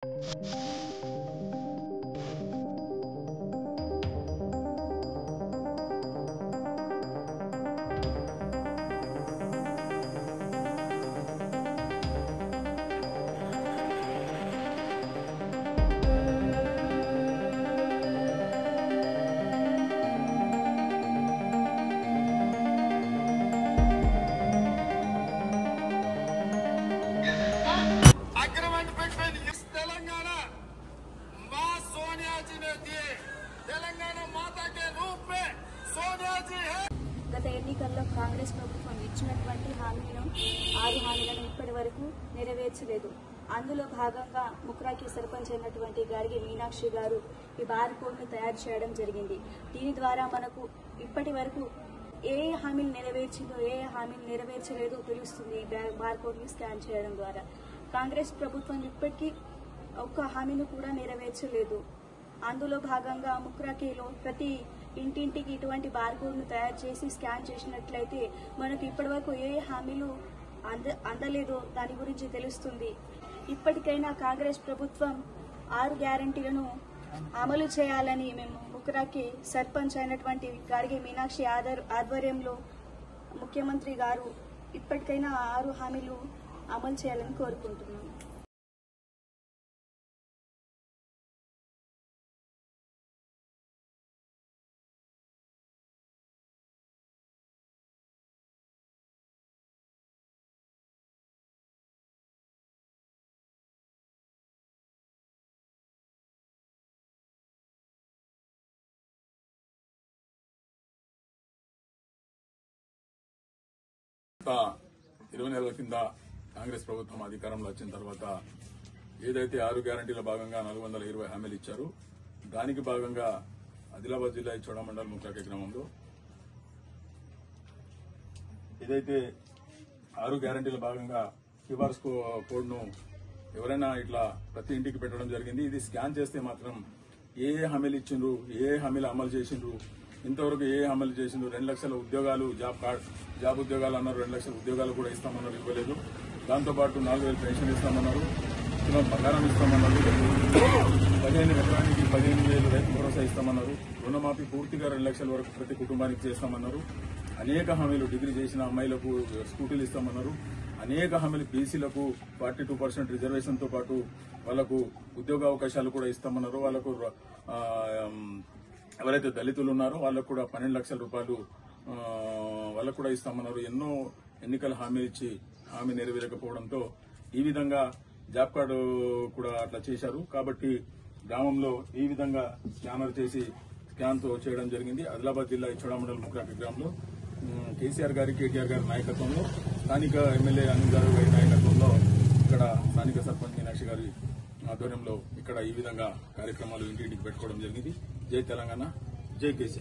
గత ఎన్నికల్లో కాంగ్రెస్ ప్రభుత్వం ఇచ్చినటువంటి హామీలను 6 హామీలను ఇప్పటి వరకు నెరవేర్చలేదు. అందులో భాగంగా ముక్రాకి సర్పంచ్ అయినటువంటి గారికి మీనాక్షి గారు ఈ బార్ కోడ్ ను తయారు చేయడం జరిగింది. దీని ద్వారా మనకు ఇప్పటి వరకు ఏ హామీలు నెరవేర్చిందో ఏ హామీలు నెరవేర్చలేదో తెలుస్తుంది. బార్ కోడ్ ని స్కాన్ చేయడం ద్వారా కాంగ్రెస్ ప్రభుత్వం ఇప్పటికీ ఒక్క హామీని కూడా నెరవేర్చలేదు. అందులో భాగంగా ముక్రాకిలో ప్రతి ఇంటింటికి ఇటువంటి బార్కోడ్ ను తయారు చేసి స్కాన్ చేసినట్లయితే మనకు ఇప్పటివరకు ఏ హామీలు అందలేదో దాని గురించి తెలుస్తుంది. ఇప్పటికైనా కాంగ్రెస్ ప్రభుత్వం 6 గ్యారంటీలను అమలు చేయాలని మేము ముక్రాకి సర్పంచ్ అయినటువంటి గారికి మీనాక్షి ఆధ్వర్యంలో ముఖ్యమంత్రి గారు ఇప్పటికైనా 6 హామీలు అమలు చేయాలని కోరుకుంటున్నాం. గత 20 నెలల కింద కాంగ్రెస్ ప్రభుత్వం అధికారంలో వచ్చిన తర్వాత ఏదైతే 6 గ్యారంటీల భాగంగా 420 హామీలు ఇచ్చారు, దానికి భాగంగా ఆదిలాబాద్ జిల్లా ఇచ్చోడ మండలం ముక్రాకి గ్రామంలో ఏదైతే 6 గ్యారంటీల భాగంగా క్యూఆర్ కోడ్ ను ఎవరైనా ఇట్లా ప్రతి ఇంటికి పెట్టడం జరిగింది. ఇది స్కాన్ చేస్తే మాత్రం ఏ హామీలు ఇచ్చిండ్రు, ఏ హామీలు అమలు చేసిండ్రు, ఇంతవరకు ఏ అమలు చేసిండ్రు, 2 లక్షల ఉద్యోగాలు జాబ్ ఉద్యోగాలు అన్నారు, 2 లక్షల ఉద్యోగాలు కూడా ఇస్తామన్నారు, ఇవ్వలేదు. దాంతోపాటు 4,000 పెన్షన్ ఇస్తామన్నారు, బంగారం ఇస్తామన్నారు, 15 ఎకరానికి 15,000 రైతు భరోసా ఇస్తామన్నారు, రుణమాఫీ పూర్తిగా 2 లక్షల వరకు ప్రతి కుటుంబానికి చేస్తామన్నారు, అనేక హామీలు డిగ్రీ చేసిన అమ్మాయిలకు స్కూటీలు ఇస్తామన్నారు, అనేక హామీలు బీసీలకు 42% రిజర్వేషన్ తో పాటు వాళ్లకు ఉద్యోగ అవకాశాలు కూడా ఇస్తామన్నారు. వాళ్లకు ఎవరైతే దళితులు ఉన్నారో వాళ్ళకు కూడా 12 లక్షల రూపాయలు వాళ్ళకు కూడా ఇస్తామన్నారు. ఎన్నో ఎన్నికల హామీ ఇచ్చి హామీ నెరవేరకపోవడంతో ఈ విధంగా జాబ్ కార్డు కూడా అట్లా చేశారు. కాబట్టి గ్రామంలో ఈ విధంగా స్కానర్ చేసి స్కాన్ తో చేయడం జరిగింది. ఆదిలాబాద్ జిల్లా ఇచ్చోడ మండలం ముక్రాకి గ్రామంలో కేసీఆర్ గారి కేటీఆర్ గారి నాయకత్వంలో, స్థానిక ఎమ్మెల్యే అనిల్ గారు గారి నాయకత్వంలో ఇక్కడ స్థానిక సర్పంచ్ మీనాక్షి గారి ఆధ్వర్యంలో ఇక్కడ ఈ విధంగా కార్యక్రమాలు ఇంటింటికి పెట్టుకోవడం జరిగింది. జై తెలంగాణ, జై కేసీఆర్.